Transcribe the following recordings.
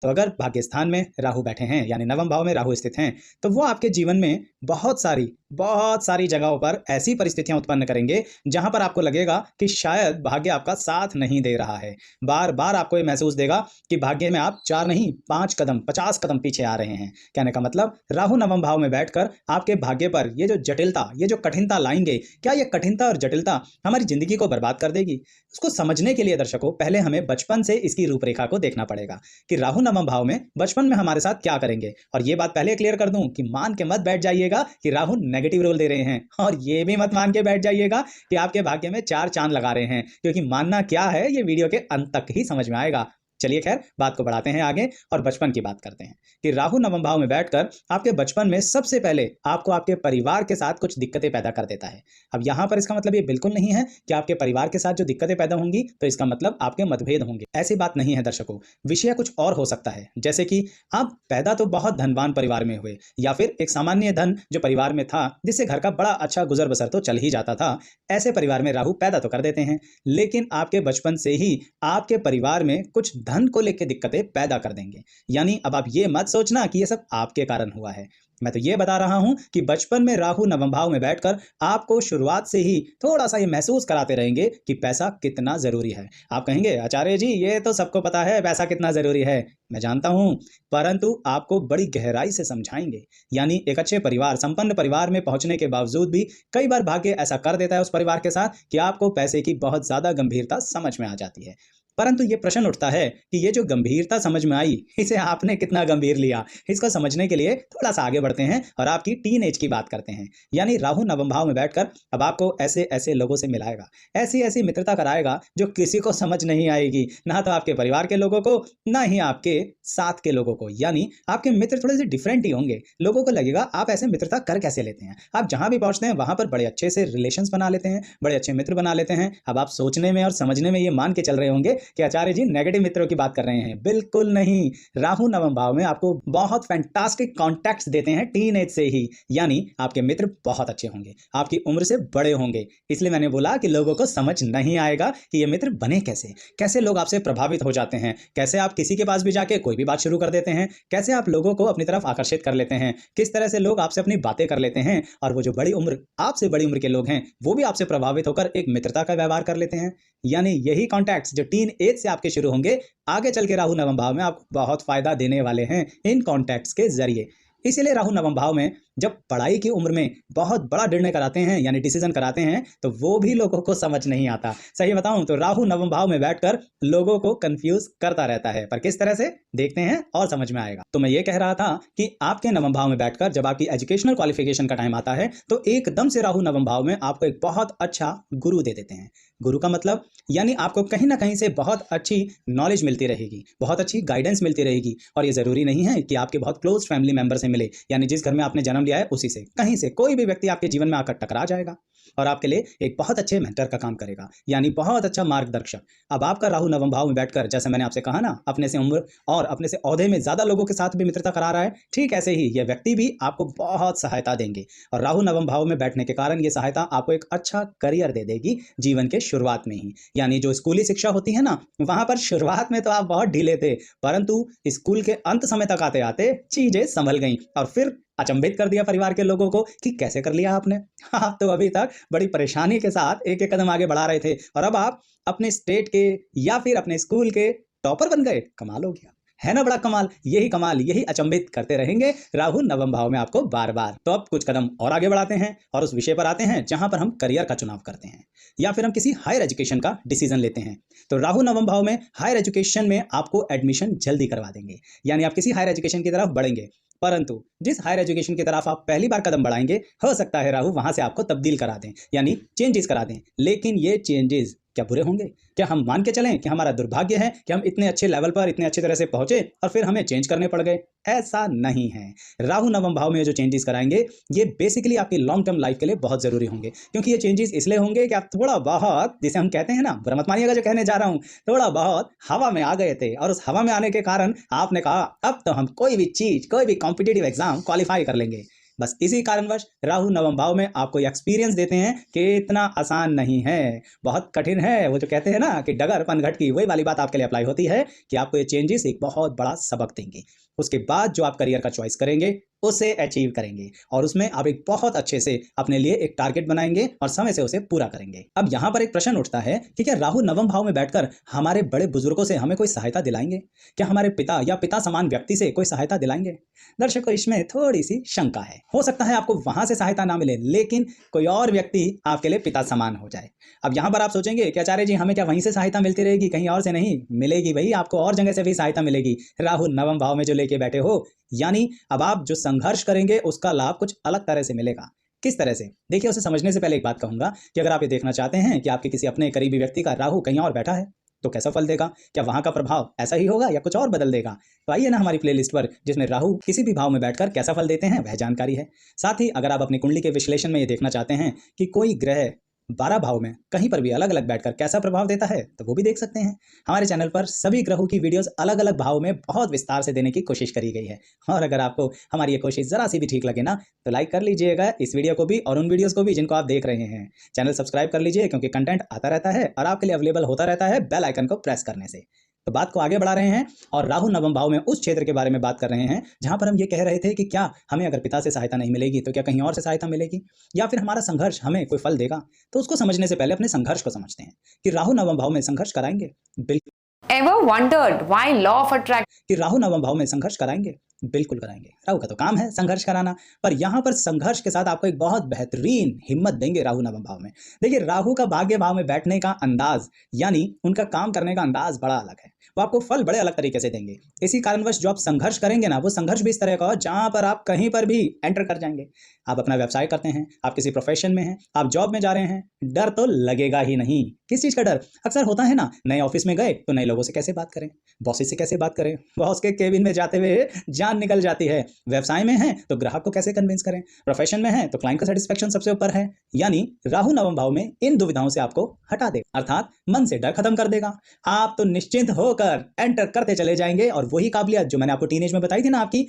तो अगर भाग्य स्थान में राहु बैठे हैं यानी नवम भाव में राहु स्थित हैं, तो वो आपके जीवन में बहुत सारी जगहों पर ऐसी परिस्थितियां उत्पन्न करेंगे जहां पर आपको लगेगा कि शायद भाग्य आपका साथ नहीं दे रहा है। बार बार आपको ये महसूस देगा कि भाग्य में आप 4 नहीं 5 कदम 50 कदम पीछे आ रहे हैं। कहने का मतलब राहु नवम भाव में बैठकर आपके भाग्य पर ये जो जटिलता, ये जो कठिनता लाएंगे, क्या ये कठिनता और जटिलता हमारी जिंदगी को बर्बाद कर देगी? उसको समझने के लिए दर्शकों पहले हमें बचपन से इसकी रूपरेखा को देखना पड़ेगा कि राहु नवम भाव में बचपन में हमारे साथ क्या करेंगे। और ये बात पहले क्लियर कर दूं कि मान के मत बैठ जाइएगा कि राहु नेगेटिव रोल दे रहे हैं, और ये भी मत मान के बैठ जाइएगा कि आपके भाग्य में 4 चांद लगा रहे हैं, क्योंकि मानना क्या है ये वीडियो के अंत तक ही समझ में आएगा। चलिए खैर बात को बढ़ाते हैं आगे और बचपन की बात करते हैं कि राहु नवम भाव में बैठकर आपके बचपन में सबसे पहले आपको आपके परिवार के साथ कुछ दिक्कतें पैदा कर देता है। अब यहां पर इसका मतलब ये बिल्कुल नहीं है कि आपके परिवार के साथ जो दिक्कतें पैदा होंगी तो इसका मतलब आपके मतभेद होंगे, ऐसी बात नहीं है दर्शकों। विषय कुछ और हो सकता है, जैसे कि आप पैदा तो बहुत धनवान परिवार में हुए या फिर एक सामान्य धन जो परिवार में था जिससे घर का बड़ा अच्छा गुजर बसर तो चल ही जाता था, ऐसे परिवार में राहु पैदा तो कर देते हैं, लेकिन आपके बचपन से ही आपके परिवार में कुछ धन को लेकर दिक्कतें पैदा कर देंगे। यानी अब आप ये मत सोचना कि ये सब आपके कारण हुआ है, मैं तो ये बता रहा हूं कि बचपन में राहु नवम भाव में बैठकर आपको शुरुआत से ही थोड़ा सा ये महसूस कराते रहेंगे कि पैसा कितना जरूरी है। आप कहेंगे आचार्य जी ये तो सबको पता है पैसा कितना जरूरी है, मैं जानता हूं, परंतु आपको बड़ी गहराई से समझाएंगे। यानी एक अच्छे परिवार, संपन्न परिवार में पहुंचने के बावजूद भी कई बार भाग्य ऐसा कर देता है उस परिवार के साथ कि आपको पैसे की बहुत ज्यादा गंभीरता समझ में आ जाती है। परंतु ये प्रश्न उठता है कि ये जो गंभीरता समझ में आई, इसे आपने कितना गंभीर लिया? इसको समझने के लिए थोड़ा सा आगे बढ़ते हैं और आपकी टीन एज की बात करते हैं। यानी राहु नवम भाव में बैठकर अब आपको ऐसे ऐसे लोगों से मिलाएगा, ऐसी ऐसी मित्रता कराएगा जो किसी को समझ नहीं आएगी, ना तो आपके परिवार के लोगों को, ना ही आपके साथ के लोगों को। यानी आपके मित्र थोड़े से डिफरेंट ही होंगे। लोगों को लगेगा आप ऐसे मित्रता कर कैसे लेते हैं? आप जहां भी पहुंचते हैं वहां पर बड़े अच्छे से रिलेशंस बना लेते हैं, बड़े अच्छे मित्र बना लेते हैं। अब आप सोचने में और समझने में ये मान के चल रहे होंगे कि आचार्य जी नेगेटिव मित्रों की बात कर रहे हैं। बिल्कुल नहीं, राहु नवम भाव में आपको बहुत फैंटास्टिक कॉन्टैक्ट्स देते हैं टीन एज से ही। यानी आपके मित्र बहुत अच्छे होंगे, आपकी उम्र से बड़े होंगे। इसलिए मैंने बोला कि लोगों को समझ नहीं आएगा कि ये मित्र बने कैसे, कैसे लोग आपसे प्रभावित हो जाते हैं, कैसे आप किसी के पास भी जाके कोई भी बात शुरू कर देते हैं, कैसे आप लोगों को अपनी तरफ आकर्षित कर लेते हैं, किस तरह से लोग आपसे अपनी बातें कर लेते हैं, और वो जो बड़ी उम्र, आपसे बड़ी उम्र के लोग हैं वो भी आपसे प्रभावित होकर एक मित्रता का व्यवहार कर लेते हैं। यानी यही कॉन्टैक्ट्स जो टीन एज से आपके शुरू होंगे, आगे चल के राहु नवम भाव में आपको बहुत फायदा देने वाले हैं इन कॉन्टैक्ट्स के जरिए। इसीलिए राहु नवम भाव में जब पढ़ाई की उम्र में बहुत बड़ा निर्णय कराते हैं यानी डिसीजन कराते हैं तो वो भी लोगों को समझ नहीं आता। सही बताऊं तो राहु नवम भाव में बैठकर लोगों को कंफ्यूज करता रहता है, पर किस तरह से देखते हैं और समझ में आएगा। तो मैं ये कह रहा था कि आपके नवम भाव में बैठकर जब आपकी एजुकेशनल क्वालिफिकेशन का टाइम आता है तो एकदम से राहु नवम भाव में आपको एक बहुत अच्छा गुरु दे देते हैं। गुरु का मतलब यानी आपको कहीं ना कहीं से बहुत अच्छी नॉलेज मिलती रहेगी, बहुत अच्छी गाइडेंस मिलती रहेगी। और ये जरूरी नहीं है कि आपके बहुत क्लोज फैमिली मेंबर से मिले, यानी जिस घर में आपने जन्म लिया है उसी से, कहीं से कोई भी व्यक्ति आपके जीवन में आकर टकरा जाएगा और आपके लिए एक बहुत अच्छे मेंटर का काम करेगा, यानी बहुत अच्छा मार्गदर्शक। अब आपका राहु नवम भाव में बैठकर, जैसे मैंने आपसे कहा ना, अपने से उम्र और अपने से ओहदे में ज्यादा लोगों के साथ भी मित्रता करा रहा है, ठीक ऐसे ही यह व्यक्ति भी आपको बहुत सहायता देंगे। और राहु नवम भाव में बैठने के कारण यह सहायता आपको एक अच्छा करियर दे देगी जीवन के शुरुआत में ही। यानी जो स्कूली शिक्षा होती है ना, वहां पर शुरुआत में तो आप बहुत ढीले थे, परंतु स्कूल के अंत समय तक आते आते चीजें संभल गई और फिर अचंभित कर दिया परिवार के लोगों को कि कैसे कर लिया आपने। आप तो अभी तक बड़ी परेशानी के साथ एक एक कदम आगे बढ़ा रहे थे और अब आप अपने स्टेट के या फिर अपने स्कूल के टॉपर बन गए। कमाल हो गया, है ना? बड़ा कमाल। यही अचंभित करते रहेंगे राहु नवम भाव में आपको बार बार। तो अब कुछ कदम और आगे बढ़ाते हैं और उस विषय पर आते हैं जहां पर हम करियर का चुनाव करते हैं या फिर हम किसी हायर एजुकेशन का डिसीजन लेते हैं। तो राहु नवम भाव में हायर एजुकेशन में आपको एडमिशन जल्दी करवा देंगे, यानी आप किसी हायर एजुकेशन की तरफ बढ़ेंगे। परंतु जिस हायर एजुकेशन की तरफ आप पहली बार कदम बढ़ाएंगे, हो सकता है राहु वहां से आपको तब्दील करा दें, यानी चेंजेस करा दें। लेकिन ये चेंजेस क्या बुरे होंगे? क्या हम मान के चलें कि हमारा दुर्भाग्य है कि हम इतने अच्छे लेवल पर इतने अच्छी तरह से पहुंचे और फिर हमें चेंज करने पड़ गए? ऐसा नहीं है। राहु नवम भाव में जो चेंजेस कराएंगे ये बेसिकली आपकी लॉन्ग टर्म लाइफ के लिए बहुत जरूरी होंगे, क्योंकि ये चेंजेस इसलिए होंगे कि आप थोड़ा बहुत, जिसे हम कहते हैं ना, बुरा मत मानिएगा जो कहने जा रहा हूं, थोड़ा बहुत हवा में आ गए थे और उस हवा में आने के कारण आपने कहा अब तो हम कोई भी चीज, कोई भी कॉम्पिटिटिव एग्जाम क्वालिफाई कर लेंगे। बस इसी कारणवश राहु नवम भाव में आपको एक्सपीरियंस देते हैं कि इतना आसान नहीं है, बहुत कठिन है। वो जो कहते हैं ना कि डगर पनघट की, वही वाली बात आपके लिए अप्लाई होती है कि आपको ये चेंजेस एक बहुत बड़ा सबक देंगे। उसके बाद जो आप करियर का चॉइस करेंगे उसे अचीव करेंगे और उसमें आप एक बहुत अच्छे से अपने लिए एक टारगेट बनाएंगे और समय से उसे पूरा करेंगे। अब यहाँ पर एक प्रश्न उठता है कि क्या राहु नवम भाव में बैठकर हमारे बड़े बुजुर्गों से हमें कोई सहायता दिलाएंगे? क्या हमारे पिता या पिता समान व्यक्ति से कोई सहायता दिलाएंगे? दर्शकों, इसमें थोड़ी सी शंका है। हो सकता है आपको वहां से सहायता ना मिले, लेकिन कोई और व्यक्ति आपके लिए पिता समान हो जाए। अब यहाँ पर आप सोचेंगे कि आचार्य जी हमें क्या वहीं से सहायता मिलती रहेगी, कहीं और से नहीं मिलेगी? भाई, आपको और जगह से भी सहायता मिलेगी, राहु नवम भाव में जो लेके बैठे हो। यानी अब आप जो संघर्ष करेंगे उसका लाभ कुछ अलग तरह से मिलेगा। किस तरह से? देखिए, उसे समझने से पहले एक बात कहूंगा कि अगर आप ये देखना चाहते हैं कि आपके किसी अपने करीबी व्यक्ति का राहु कहीं और बैठा है तो कैसा फल देगा, क्या वहां का प्रभाव ऐसा ही होगा या कुछ और बदल देगा, तो आइए ना हमारी प्लेलिस्ट पर, जिसमें राहु किसी भी भाव में बैठकर कैसा फल देते हैं वह जानकारी है। साथ ही अगर आप अपनी कुंडली के विश्लेषण में ये देखना चाहते हैं कि कोई ग्रह 12 भाव में कहीं पर भी अलग अलग बैठकर कैसा प्रभाव देता है, तो वो भी देख सकते हैं। हमारे चैनल पर सभी ग्रहों की वीडियोस अलग अलग भाव में बहुत विस्तार से देने की कोशिश करी गई है। और अगर आपको हमारी ये कोशिश जरा सी भी ठीक लगे ना, तो लाइक कर लीजिएगा इस वीडियो को भी और उन वीडियोस को भी जिनको आप देख रहे हैं। चैनल सब्सक्राइब कर लीजिए, क्योंकि कंटेंट आता रहता है और आपके लिए अवेलेबल होता रहता है बेल आइकन को प्रेस करने से। तो बात को आगे बढ़ा रहे हैं और राहु नवम भाव में उस क्षेत्र के बारे में बात कर रहे हैं जहां पर हम ये कह रहे थे कि क्या हमें अगर पिता से सहायता नहीं मिलेगी तो क्या कहीं और से सहायता मिलेगी, या फिर हमारा संघर्ष हमें कोई फल देगा। तो उसको समझने से पहले अपने संघर्ष को समझते हैं कि राहु नवम भाव में संघर्ष कराएंगे। बिल्कुल। Ever wondered why law of attraction कि राहु नवम भाव में संघर्ष कराएंगे? बिल्कुल कराएंगे। राहु का तो काम है संघर्ष कराना, पर यहाँ पर संघर्ष के साथ आपको एक बहुत बेहतरीन हिम्मत देंगे राहु नवम भाव में। देखिए, राहु का भाग्य भाव में बैठने का अंदाज, यानी उनका काम करने का अंदाज बड़ा अलग है। वो आपको फल बड़े अलग तरीके से देंगे। इसी कारणवश जो आप संघर्ष करेंगे ना, वो संघर्ष भी इस तरह का हो जहां पर आप कहीं पर भी एंटर कर जाएंगे। आप अपना व्यवसाय करते हैं, आप किसी प्रोफेशन में हैं, आप जॉब में जा रहे हैं, डर तो लगेगा ही नहीं। किस चीज का डर? अक्सर होता है ना, नए ऑफिस में गए तो नए लोगों से कैसे बात करें, बॉस से कैसे बात करें, बॉस के केबिन में जाते हुए जान निकल जाती है। व्यवसाय में है तो ग्राहक को कैसे कन्विंस करें, प्रोफेशन में है तो क्लाइंट का सेटिस्फेक्शन सबसे ऊपर है। यानी राहु नवम भाव में इन दुविधाओं से आपको हटा दे, अर्थात मन से डर खत्म कर देगा। आप तो निश्चिंत होकर एंटर करते चले जाएंगे और वही काबिलियत जो मैंने आपको टीनेज में बताई थी ना, आपकी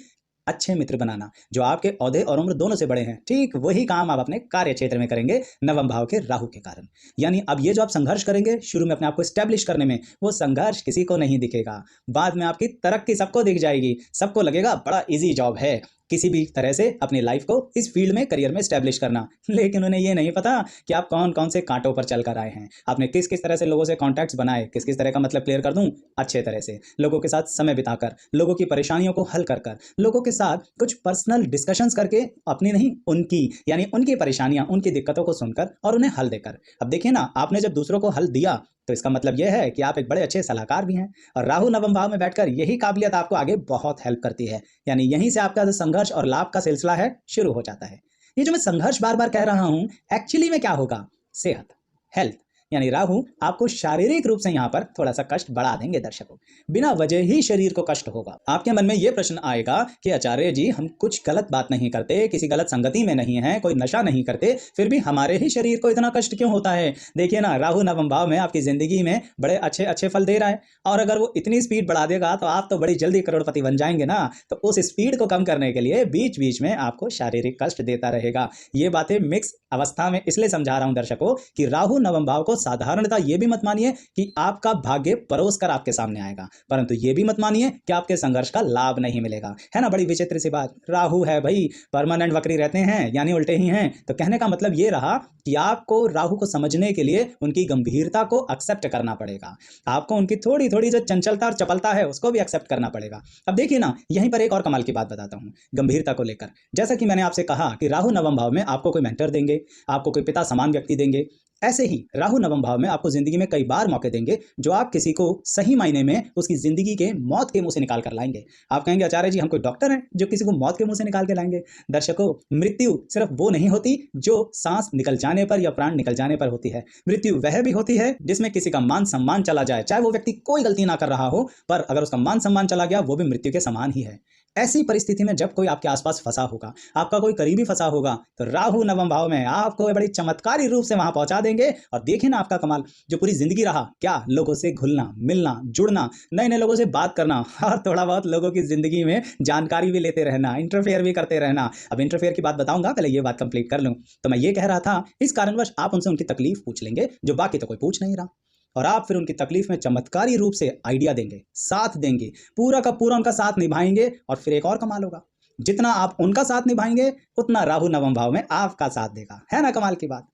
अच्छे मित्र बनाना, जो आपके औहदे और उम्र दोनों से बड़े हैं, ठीक वही काम आप अपने कार्य क्षेत्र में करेंगे नवम भाव के राहु के कारण। यानी अब ये जो आप संघर्ष करेंगे शुरू में अपने आप को स्टैब्लिश करने में, वो संघर्ष किसी को नहीं दिखेगा। बाद में आपकी तरक्की सबको दिख जाएगी, सबको लगेगा बड़ा इजी जॉब है किसी भी तरह से अपनी लाइफ को इस फील्ड में करियर में स्टैब्लिश करना। लेकिन उन्हें ये नहीं पता कि आप कौन कौन से कांटों पर चल कर आए हैं, आपने किस किस तरह से लोगों से कॉन्टैक्ट्स बनाए। किस किस तरह का मतलब क्लियर कर दूं, अच्छे तरह से लोगों के साथ समय बिताकर, लोगों की परेशानियों को हल कर कर, लोगों के साथ कुछ पर्सनल डिस्कशंस करके, अपनी नहीं उनकी, यानी उनकी परेशानियां, उनकी दिक्कतों को सुनकर और उन्हें हल देकर। अब देखिए ना, आपने जब दूसरों को हल दिया तो इसका मतलब यह है कि आप एक बड़े अच्छे सलाहकार भी हैं। और राहु नवम भाव में बैठकर यही काबिलियत आपको आगे बहुत हेल्प करती है। यानी यहीं से आपका जो संघर्ष और लाभ का सिलसिला है शुरू हो जाता है। ये जो मैं संघर्ष बार बार कह रहा हूं, एक्चुअली में क्या होगा? सेहत, हेल्थ, यानी राहु आपको शारीरिक रूप से यहाँ पर थोड़ा सा कष्ट बढ़ा देंगे। दर्शकों, बिना वजह ही शरीर को कष्ट होगा। आपके मन में यह प्रश्न आएगा कि आचार्य जी हम कुछ गलत बात नहीं करते, किसी गलत संगति में नहीं है, कोई नशा नहीं करते, फिर भी हमारे ही शरीर को इतना कष्ट क्यों होता है? देखिए ना, राहु नवम भाव में आपकी जिंदगी में बड़े अच्छे अच्छे फल दे रहा है, और अगर वो इतनी स्पीड बढ़ा देगा तो आप तो बड़ी जल्दी करोड़पति बन जाएंगे ना। तो उस स्पीड को कम करने के लिए बीच बीच में आपको शारीरिक कष्ट देता रहेगा। ये बातें मिक्स अवस्था में इसलिए समझा रहा हूं दर्शकों कि राहु नवम भाव को साधारणतः ये भी मत मानिए कि आपका भाग्य परोस कर आपके सामने आएगा, परंतु ये भी मत मानिए कि आपके संघर्ष का लाभ नहीं मिलेगा। है ना, बड़ी विचित्र सी बात। राहु है भाई, परमानेंट वक्री रहते हैं, यानी उल्टे ही हैं। तो कहने का मतलब ये रहा कि आपको राहु को समझने के लिए उनकी गंभीरता को एक्सेप्ट करना पड़ेगा। आपको उनकी थोड़ी थोड़ी जो चंचलता और चपलता है उसको भी एक्सेप्ट करना पड़ेगा। अब देखिए ना, यहीं पर एक और कमाल की बात बताता हूं गंभीरता को लेकर। जैसा कि मैंने आपसे कहा कि राहु नवम भाव में आपको कोई मेंटर देंगे, आपको कोई पिता समान व्यक्ति देंगे, ऐसे ही राहु नवम भाव में आपको जिंदगी में कई बार मौके देंगे जो आप किसी को सही मायने में उसकी जिंदगी के मौत के मुंह से निकाल कर लाएंगे। आप कहेंगे आचार्य जी हम कोई डॉक्टर हैं जो किसी को मौत के मुंह से निकाल के लाएंगे? दर्शकों, मृत्यु सिर्फ वो नहीं होती जो सांस निकल जाने पर या प्राण निकल जाने पर होती है। मृत्यु वह भी होती है जिसमें किसी का मान सम्मान चला जाए, चाहे वो व्यक्ति कोई गलती ना कर रहा हो, पर अगर उसका मान सम्मान चला गया वो भी मृत्यु के समान ही है। ऐसी परिस्थिति में जब कोई आपके आसपास फंसा होगा, आपका कोई करीबी फंसा होगा, तो राहु नवम भाव में आपको बड़ी चमत्कारी रूप से वहां पहुंचा देंगे। और देखिए ना आपका कमाल, जो पूरी जिंदगी रहा क्या लोगों से घुलना मिलना जुड़ना, नए नए लोगों से बात करना और थोड़ा बहुत लोगों की जिंदगी में जानकारी भी लेते रहना, इंटरफेयर भी करते रहना। अब इंटरफेयर की बात बताऊंगा, पहले ये बात कंप्लीट कर लूं। तो मैं ये कह रहा था, इस कारणवश आप उनसे उनकी तकलीफ पूछ लेंगे जो बाकी तो कोई पूछ नहीं रहा, और आप फिर उनकी तकलीफ में चमत्कारी रूप से आइडिया देंगे, साथ देंगे, पूरा का पूरा उनका साथ निभाएंगे। और फिर एक और कमाल होगा, जितना आप उनका साथ निभाएंगे उतना राहु नवम भाव में आपका साथ देगा। है ना कमाल की बात।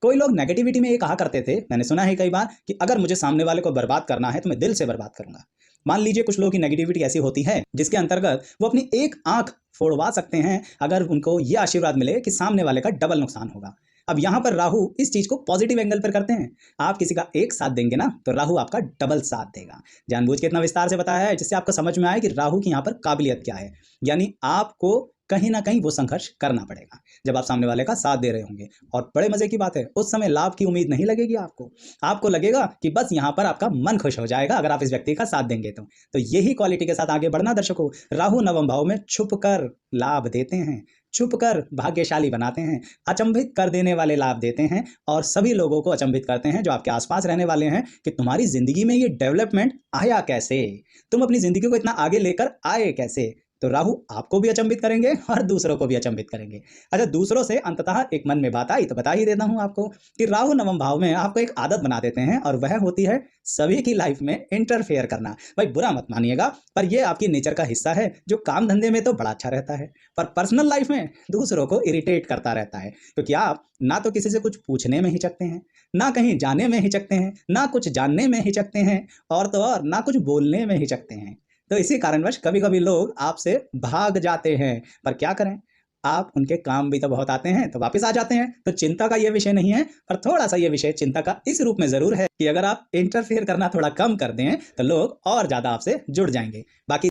कोई लोग नेगेटिविटी में ये कहा करते थे, मैंने सुना है कई बार, कि अगर मुझे सामने वाले को बर्बाद करना है तो मैं दिल से बर्बाद करूंगा। मान लीजिए कुछ लोगों की नेगेटिविटी ऐसी होती है जिसके अंतर्गत वो अपनी एक आंख फोड़वा सकते हैं अगर उनको ये आशीर्वाद मिले कि सामने वाले का डबल नुकसान होगा। अब यहां पर राहु इस चीज को पॉजिटिव एंगल पर करते हैं। आप किसी का एक साथ देंगे ना, तो राहु आपका डबल साथ देगा। जानबूझ के इतना विस्तार से बताया है जिससे आपको समझ में आए कि राहु की यहाँ पर काबिलियत क्या है। यानी आपको कहीं ना कहीं वो संघर्ष करना पड़ेगा जब आप सामने वाले का साथ दे रहे होंगे। और बड़े मजे की बात है, उस समय लाभ की उम्मीद नहीं लगेगी आपको लगेगा कि बस यहाँ पर आपका मन खुश हो जाएगा अगर आप इस व्यक्ति का साथ देंगे तो यही क्वालिटी के साथ आगे बढ़ना दर्शकों। राहु नवम भाव में छुप कर लाभ देते हैं, छुप कर भाग्यशाली बनाते हैं, अचंभित कर देने वाले लाभ देते हैं, और सभी लोगों को अचंभित करते हैं जो आपके आसपास रहने वाले हैं कि तुम्हारी जिंदगी में ये डेवलपमेंट आया कैसे, तुम अपनी जिंदगी को इतना आगे लेकर आए कैसे। तो राहु आपको भी अचंभित करेंगे और दूसरों को भी अचंभित करेंगे। अच्छा, दूसरों से अंततः एक मन में बात आई तो बता ही देता हूं आपको कि राहु नवम भाव में आपको एक आदत बना देते हैं, और वह होती है सभी की लाइफ में इंटरफेयर करना। भाई बुरा मत मानिएगा, पर यह आपकी नेचर का हिस्सा है जो काम धंधे में तो बड़ा अच्छा रहता है, पर पर्सनल लाइफ में दूसरों को इरिटेट करता रहता है। क्योंकि आप ना तो किसी से कुछ पूछने में हिचकते हैं, ना कहीं जाने में हिचकते हैं, ना कुछ जानने में हिचकते हैं, और तो और ना कुछ बोलने में हिचकते हैं। तो इसी कारणवश कभी कभी लोग आपसे भाग जाते हैं, पर क्या करें, आप उनके काम भी तो बहुत आते हैं तो वापस आ जाते हैं। तो चिंता का ये विषय नहीं है, पर थोड़ा सा ये विषय चिंता का इस रूप में जरूर है कि अगर आप इंटरफेयर करना थोड़ा कम कर दें तो लोग और ज्यादा आपसे जुड़ जाएंगे। बाकी